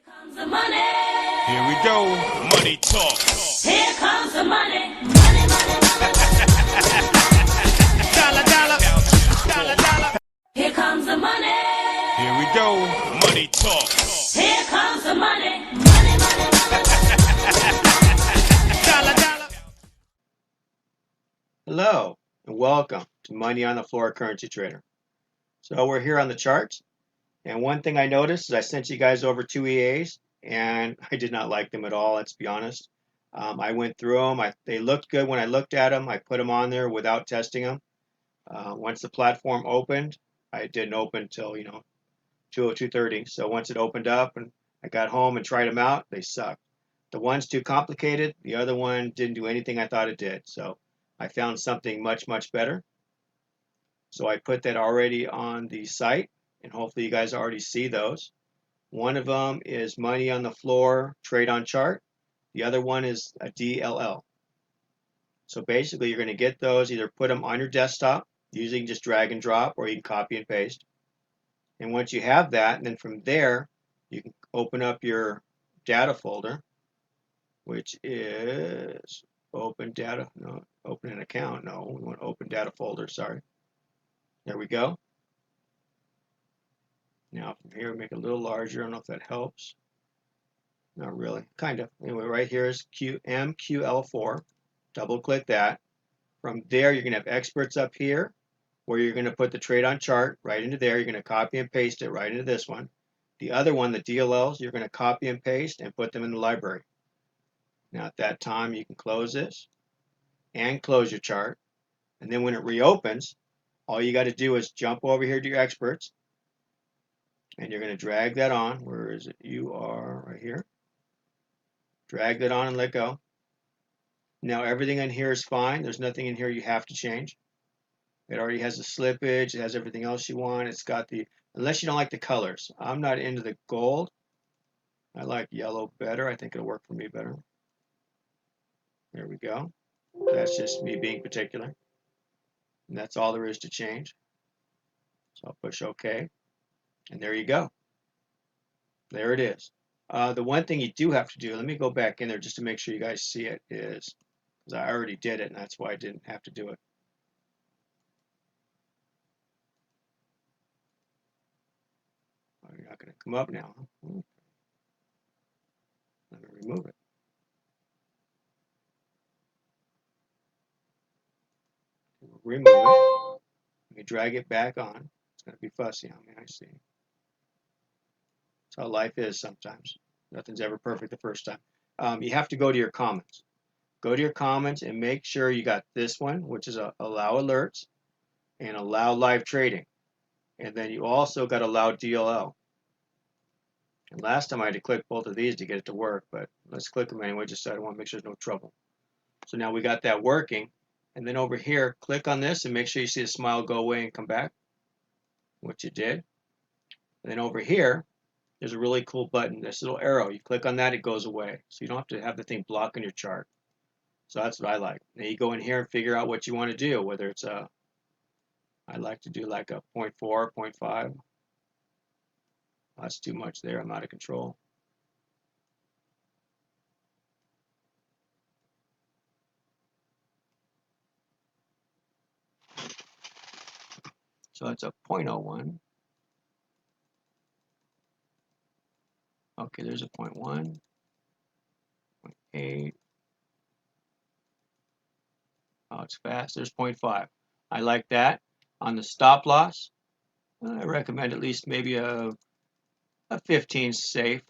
Comes the money. Here we go. Money talk. Here comes the money. Money, money, money. Dollar, dollar. Dollar, dollar. Here comes the money. Here we go. Money talk. Here comes the money. Money, money, money. Dollar, dollar. Hello and welcome to Money on the Floor Currency Trader. So we're here on the charts, and one thing I noticed is I sent you guys over two EAs, and I did not like them at all. Let's be honest. I went through them. They looked good when I looked at them. I put them on there without testing them. Once the platform opened, I didn't open until 2:30. So once it opened up and I got home and tried them out, they sucked. The one's too complicated. The other one didn't do anything I thought it did. So I found something much, much better. So I put that already on the site, and hopefully you guys already see those. One of them is Money on the Floor Trade on Chart. The other one is a DLL. So basically you're going to get those, either put them on your desktop using just drag and drop, or you can copy and paste. And once you have that, and then from there, you can open up your data folder, which is open data, no, open an account, no, we want open data folder, sorry. There we go. Now from here, make it a little larger. I don't know if that helps. Not really, kind of. Anyway, right here is MQL4. Double click that. From there, you're going to have experts up here, where you're going to put the trade on chart right into there. You're going to copy and paste it right into this one. The other one, the DLLs, you're going to copy and paste and put them in the library. Now at that time, you can close this and close your chart. And then when it reopens, all you got to do is jump over here to your experts, and you're going to drag that on. Where is it? You are right here. Drag that on and let go. Now everything in here is fine. There's nothing in here you have to change. It already has the slippage. It has everything else you want. It's got the, unless you don't like the colors. I'm not into the gold. I like yellow better. I think it'll work for me better. There we go. That's just me being particular. And that's all there is to change. So I'll push OK. And there you go. There it is. The one thing you do have to do, let me go back in there just to make sure you guys see it, is, because I already did it, and that's why I didn't have to do it. Oh, you're not going to come up now. Let me remove it. Remove it. Let me drag it back on. It's going to be fussy on me, I see. That's how life is sometimes. Nothing's ever perfect the first time. You have to go to your comments. Go to your comments and make sure you got this one, which is allow alerts and allow live trading. And then you also got allow DLL. And last time I had to click both of these to get it to work, but let's click them anyway, just so I want to make sure there's no trouble. So now we got that working. And then over here, click on this and make sure you see the smile go away and come back, which it did. And then over here, there's a really cool button, this little arrow. You click on that, it goes away. So you don't have to have the thing blocking your chart. So that's what I like. Now you go in here and figure out what you want to do, whether it's I like to do like a 0.4, 0.5. That's too much there, I'm out of control. So it's a 0.01. Okay, there's a 0.1, 0.8. Oh, it's fast. There's 0.5. I like that. On the stop loss, I recommend at least maybe a 15 safe.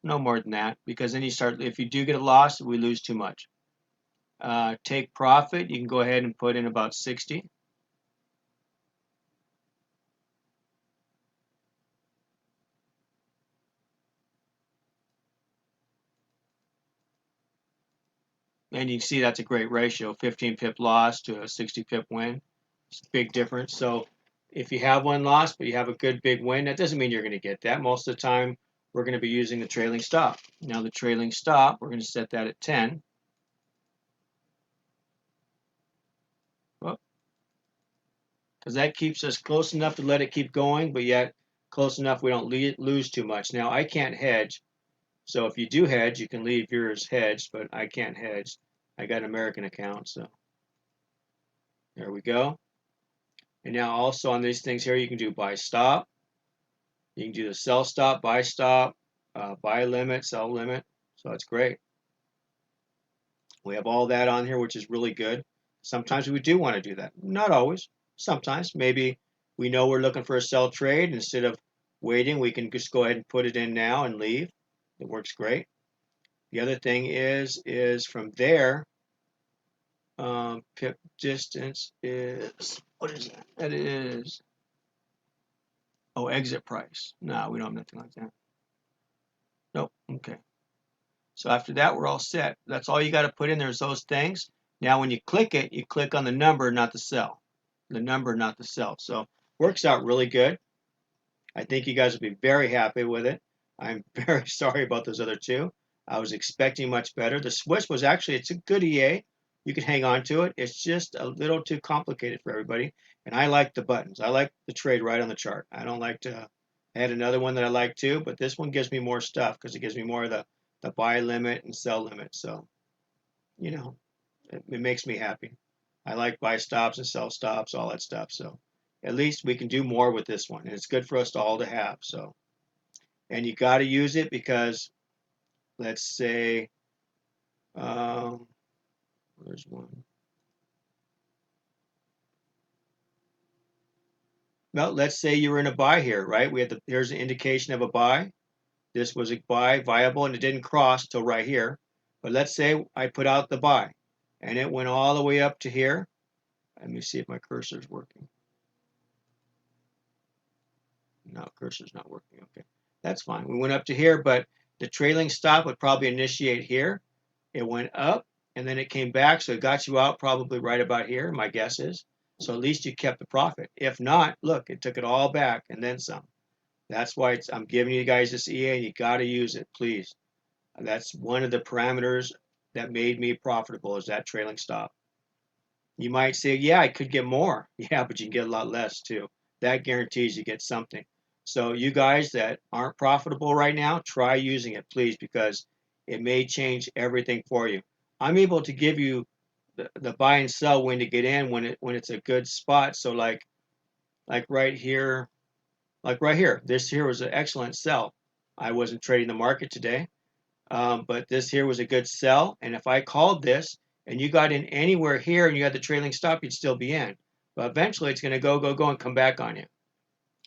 No more than that, because then you start, if you do get a loss, we lose too much. Take profit, you can go ahead and put in about 60. And you can see that's a great ratio, 15 pip loss to a 60 pip win. It's a big difference. So if you have one loss, but you have a good big win, that doesn't mean you're going to get that. Most of the time, we're going to be using the trailing stop. Now the trailing stop, we're going to set that at 10. because that keeps us close enough to let it keep going, but yet close enough we don't lose too much. Now, I can't hedge, so if you do hedge, you can leave yours hedged, but I can't hedge. I got an American account, so there we go. And now also on these things here, you can do buy stop. You can do the sell stop, buy stop, buy limit, sell limit. So that's great. We have all that on here, which is really good. Sometimes we do want to do that. Not always. Sometimes. Maybe we know we're looking for a sell trade. Instead of waiting, we can just go ahead and put it in now and leave. It works great. The other thing is from there, pip distance is, what is that? That is, oh, exit price. No, we don't have nothing like that. Nope. Okay. So after that, we're all set. That's all you got to put in there is those things. Now, when you click it, you click on the number, not the cell. The number, not the cell. So works out really good. I think you guys will be very happy with it. I'm very sorry about those other two. I was expecting much better. The Swiss was actually, it's a good EA. You can hang on to it. It's just a little too complicated for everybody. And I like the buttons. I like the trade right on the chart. I don't like to add another one that I like too, but this one gives me more stuff because it gives me more of the buy limit and sell limit. So, you know, it makes me happy. I like buy stops and sell stops, all that stuff. So at least we can do more with this one. And it's good for us all to have. So, and you got to use it because let's say, where's one? Well, let's say you were in a buy here, right? Here's an indication of a buy. This was a buy viable and it didn't cross till right here. But let's say I put out the buy and it went all the way up to here. Let me see if my cursor is working. No, cursor's not working. Okay, that's fine. We went up to here, but the trailing stop would probably initiate here. It went up and then it came back, so it got you out probably right about here, my guess is. So at least you kept the profit. If not, look, it took it all back and then some. That's why I'm giving you guys this EA. You got to use it, please. That's one of the parameters that made me profitable is that trailing stop. You might say, yeah, I could get more. Yeah, but you can get a lot less too. That guarantees you get something. So you guys that aren't profitable right now, try using it, please, because it may change everything for you. I'm able to give you the buy and sell when to get in when it's a good spot. So like right here, this here was an excellent sell. I wasn't trading the market today, but this here was a good sell. And if I called this and you got in anywhere here and you had the trailing stop, you'd still be in. But eventually it's going to go and come back on you.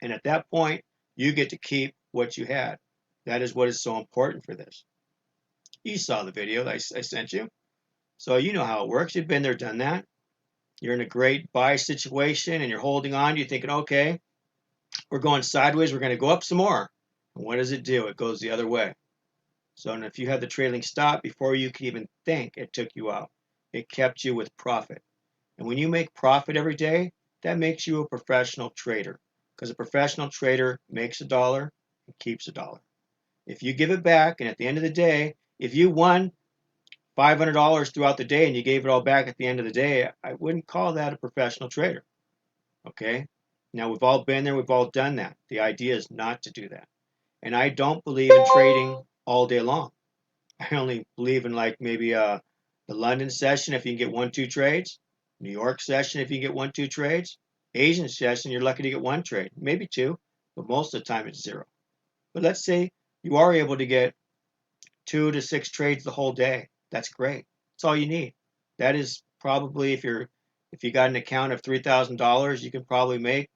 And at that point, you get to keep what you had. That is what is so important for this. You saw the video that I sent you. So you know how it works. You've been there, done that. You're in a great buy situation and you're holding on. You're thinking, okay, we're going sideways. We're going to go up some more. And what does it do? It goes the other way. So and if you had the trailing stop before you could even think, it took you out. It kept you with profit. And when you make profit every day, that makes you a professional trader. Because a professional trader makes a dollar and keeps a dollar. If you give it back, and at the end of the day, if you won $500 throughout the day and you gave it all back at the end of the day, I wouldn't call that a professional trader. Okay? Now, we've all been there. We've all done that. The idea is not to do that. And I don't believe in trading all day long. I only believe in like maybe the London session if you can get 1-2 trades, New York session if you can get 1-2 trades, Asian session you're lucky to get 1 trade, maybe 2, but most of the time it's 0. But let's say you are able to get 2 to 6 trades the whole day. That's great. That's all you need. That is probably if you got an account of $3,000, you can probably make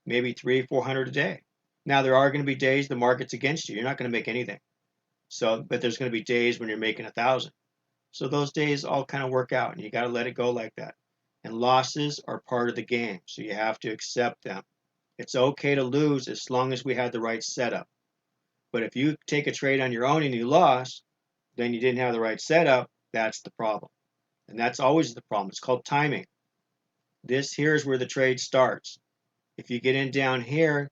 maybe $300-400 a day. Now there are going to be days the market's against you. You're not going to make anything. So, but there's going to be days when you're making 1,000. So those days all kind of work out, and you got to let it go like that. And losses are part of the game, so you have to accept them. It's okay to lose as long as we had the right setup. But if you take a trade on your own and you lost, then you didn't have the right setup, that's the problem. And that's always the problem. It's called timing. This here is where the trade starts. If you get in down here,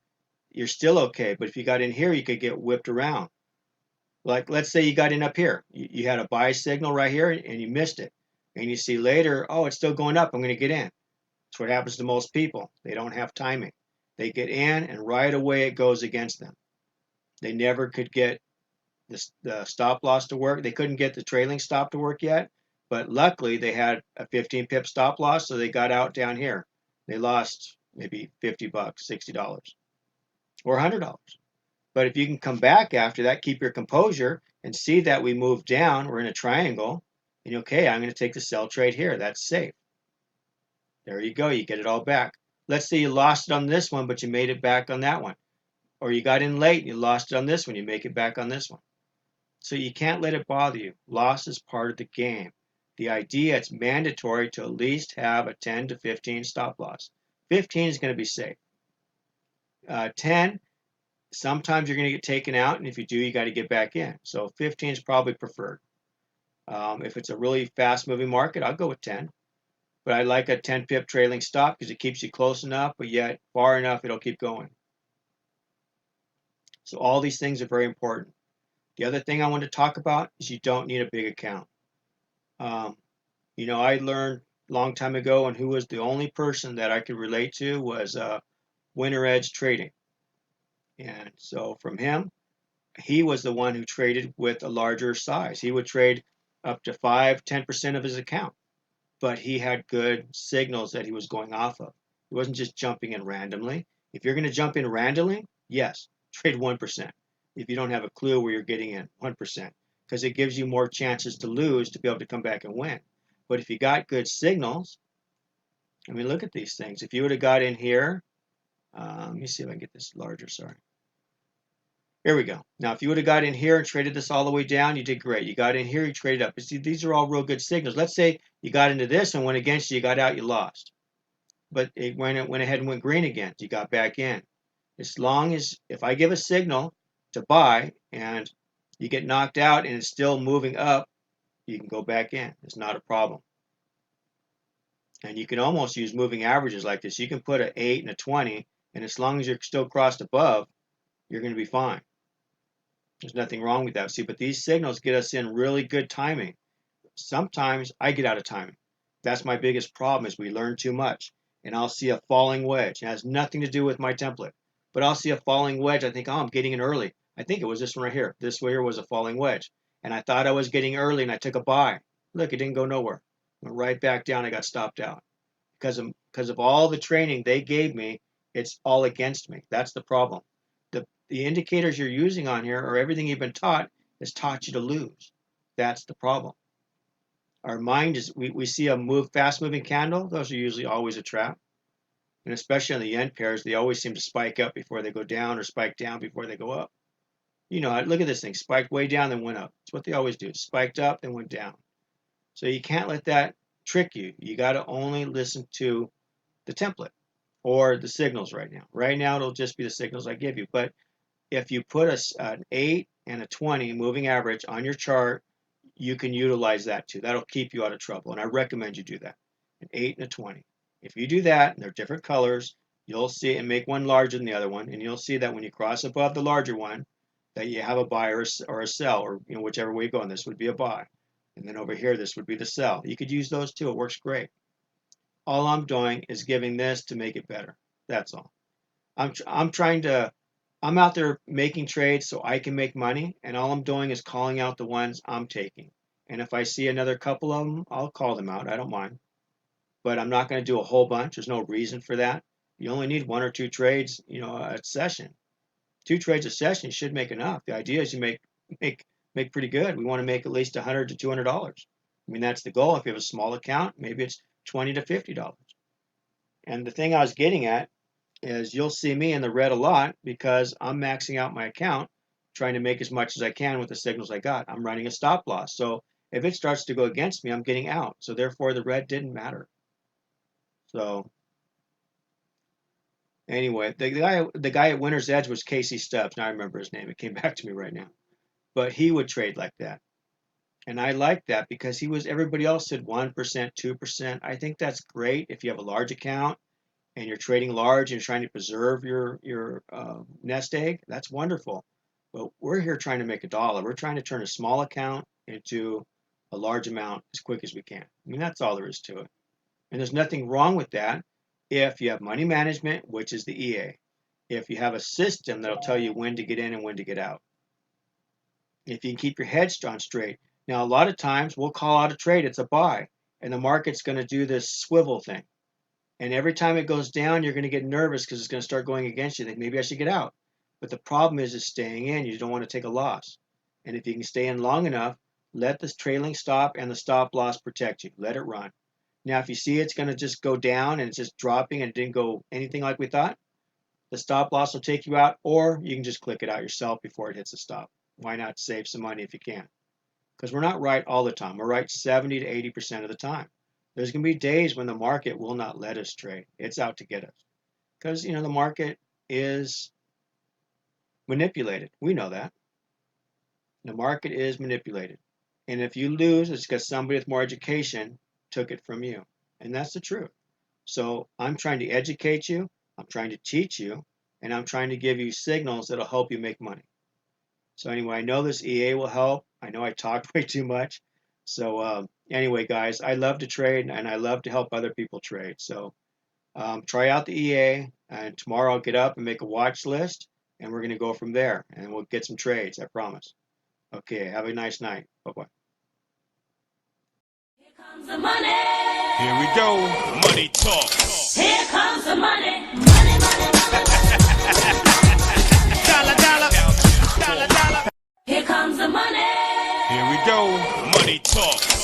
you're still okay. But if you got in here, you could get whipped around. Like, let's say you got in up here. You had a buy signal right here and you missed it. And you see later, oh, it's still going up. I'm going to get in. It's what happens to most people. They don't have timing. They get in and right away it goes against them. They never could get the stop loss to work. They couldn't get the trailing stop to work yet, but luckily they had a 15 pip stop loss, so they got out down here. They lost maybe 50 bucks, $60, or $100. But if you can come back after that, keep your composure and see that we move down, we're in a triangle, and okay, I'm going to take the sell trade here. That's safe. There you go. You get it all back. Let's say you lost it on this one, but you made it back on that one. Or you got in late and you lost it on this one, you make it back on this one. So you can't let it bother you. Loss is part of the game. The idea, it's mandatory to at least have a 10 to 15 stop loss. 15 is going to be safe. 10, sometimes you're going to get taken out, and if you do, you got to get back in. So 15 is probably preferred. If it's a really fast-moving market, I'll go with 10. But I like a 10 pip trailing stop because it keeps you close enough, but yet far enough it'll keep going. So all these things are very important. The other thing I want to talk about is you don't need a big account. I learned a long time ago, and who was the only person that I could relate to was Winter Edge Trading. And so from him, he was the one who traded with a larger size. He would trade up to 5-10% of his account, but he had good signals that he was going off of. He wasn't just jumping in randomly. If you're going to jump in randomly, yes, trade 1%. If you don't have a clue where you're getting in, 1%, because it gives you more chances to lose to be able to come back and win. But if you got good signals, I mean, look at these things. If you would have got in here, let me see if I can get this larger, sorry. Here we go. Now, if you would have got in here and traded this all the way down, you did great. You got in here, you traded up. But see, these are all real good signals. Let's say you got into this and went against you, you got out, you lost. But it went ahead and went green again. You got back in. As long as, if I give a signal to buy and you get knocked out and it's still moving up, you can go back in. It's not a problem. And you can almost use moving averages like this. You can put an 8 and a 20, and as long as you're still crossed above, you're going to be fine. There's nothing wrong with that. See, but these signals get us in really good timing. Sometimes I get out of timing. That's my biggest problem is we learn too much. And I'll see a falling wedge. It has nothing to do with my template. But I'll see a falling wedge. I think, oh, I'm getting in early. I think it was this one right here. This way here was a falling wedge. And I thought I was getting early and I took a buy. Look, it didn't go nowhere. Went right back down. I got stopped out. Because of all the training they gave me, it's all against me. That's the problem. The indicators you're using on here or everything you've been taught has taught you to lose. That's the problem. Our mind is, we see a fast moving candle. Those are usually always a trap. And especially on the yen pairs, they always seem to spike up before they go down or spike down before they go up. You know, look at this thing, spiked way down, then went up. That's what they always do. Spiked up, then went down. So you can't let that trick you. You got to only listen to the template or the signals right now. Right now, it'll just be the signals I give you. But if you put an 8 and a 20 moving average on your chart, you can utilize that too. That'll keep you out of trouble. And I recommend you do that. An 8 and a 20. If you do that, and they're different colors, you'll see it and make one larger than the other one. And you'll see that when you cross above the larger one, that you have a buy or a sell, or whichever way you go. And this would be a buy. And then over here, this would be the sell. You could use those too. It works great. All I'm doing is giving this to make it better. That's all. I'm out there making trades so I can make money, and all I'm doing is calling out the ones I'm taking. And if I see another couple of them, I'll call them out. I don't mind. But I'm not going to do a whole bunch. There's no reason for that. You only need 1 or 2 trades, a session. 2 trades a session should make enough. The idea is you make pretty good. We want to make at least $100 to $200. I mean, that's the goal. If you have a small account, maybe it's $20 to $50. And the thing I was getting at is you'll see me in the red a lot because I'm maxing out my account, trying to make as much as I can with the signals I got. I'm running a stop loss. So if it starts to go against me, I'm getting out. So therefore, the red didn't matter. So anyway, the guy at Winter's Edge was Casey Stubbs. Now I remember his name. It came back to me right now. But he would trade like that. And I like that because everybody else said 1%, 2%. I think that's great if you have a large account and you're trading large and you're trying to preserve your nest egg. That's wonderful. But we're here trying to make $1. We're trying to turn a small account into a large amount as quick as we can. I mean, that's all there is to it. And there's nothing wrong with that. if you have money management, which is the EA. If you have a system that'll tell you when to get in and when to get out. If you can keep your head on straight. Now, a lot of times we'll call out a trade, it's a buy, and the market's going to do this swivel thing. And every time it goes down, you're going to get nervous because it's going to start going against you. Think maybe I should get out. But the problem is staying in. You don't want to take a loss. And if you can stay in long enough, let this trailing stop and the stop loss protect you. Let it run. Now, if you see it's going to just go down and it's just dropping and it didn't go anything like we thought, the stop loss will take you out, or you can just click it out yourself before it hits the stop. Why not save some money if you can? Because we're not right all the time. We're right 70 to 80% of the time. There's going to be days when the market will not let us trade. It's out to get us. Because, the market is manipulated. We know that. The market is manipulated. And if you lose, it's because somebody with more education took it from you. And that's the truth. So I'm trying to educate you. I'm trying to teach you. And I'm trying to give you signals that'll help you make money. So anyway, I know this EA will help. I know I talked way too much. So anyway, guys, I love to trade and I love to help other people trade. So try out the EA, and tomorrow I'll get up and make a watch list, and we're going to go from there, and we'll get some trades, I promise. Okay, have a nice night. Bye-bye. Here comes the money. Here we go. Money talk. Here comes the money. Money, money, money. Dollar, dollar. Dollar, dollar. Here comes the money. Here we go. Money talk.